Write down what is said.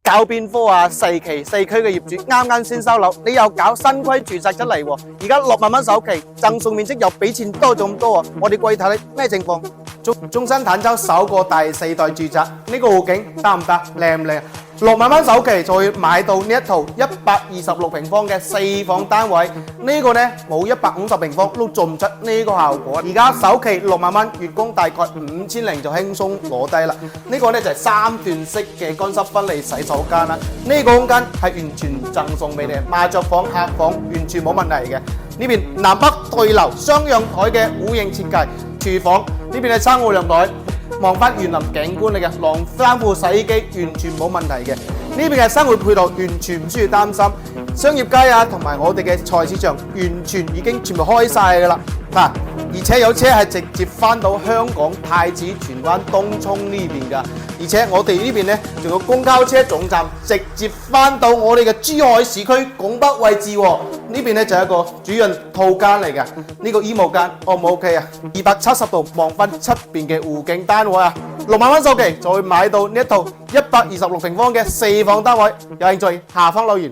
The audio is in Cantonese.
搞邊科啊？四期四區嘅業主啱啱先收樓，你又搞新規住宅出嚟喎，而家6萬蚊首期，贈送面積又比錢多咗咁多喎，我哋貴睇你咩情況？中新坦洲首個第4代住宅，呢個戶景得唔得？靚唔靚？6萬蚊首期就會買到呢一套126平方嘅4房單位，呢個呢冇150平方都做唔出呢個效果。而家首期6萬蚊，月供大概5000零就輕鬆攞低啦。呢個呢就係3段式嘅乾濕分離洗手間啦，呢個空間係完全贈送俾你，麻雀房、客房完全冇問題嘅。呢邊南北對流雙陽台嘅戶型設計，廚房呢邊係生活陽台。望翻園林景觀嚟嘅，晾衫褲、洗衣機完全冇問題嘅。呢邊嘅生活配套完全唔需要擔心，商業街啊同埋我哋嘅菜市場完全已經全部開晒㗎啦。嗱，而且有車係直接翻到香港太子、荃灣、東涌呢邊㗎，而且我哋呢邊呢仲有公交車總站，直接翻到我哋嘅珠海市區拱北位置喎。呢邊呢就係一個主人套間嚟嘅，呢個衣帽間 O 唔 OK 啊？270度望翻側邊嘅戶景單位啊，6萬蚊首期就會買到呢一套126平方嘅4房單位，有興趣下方留言。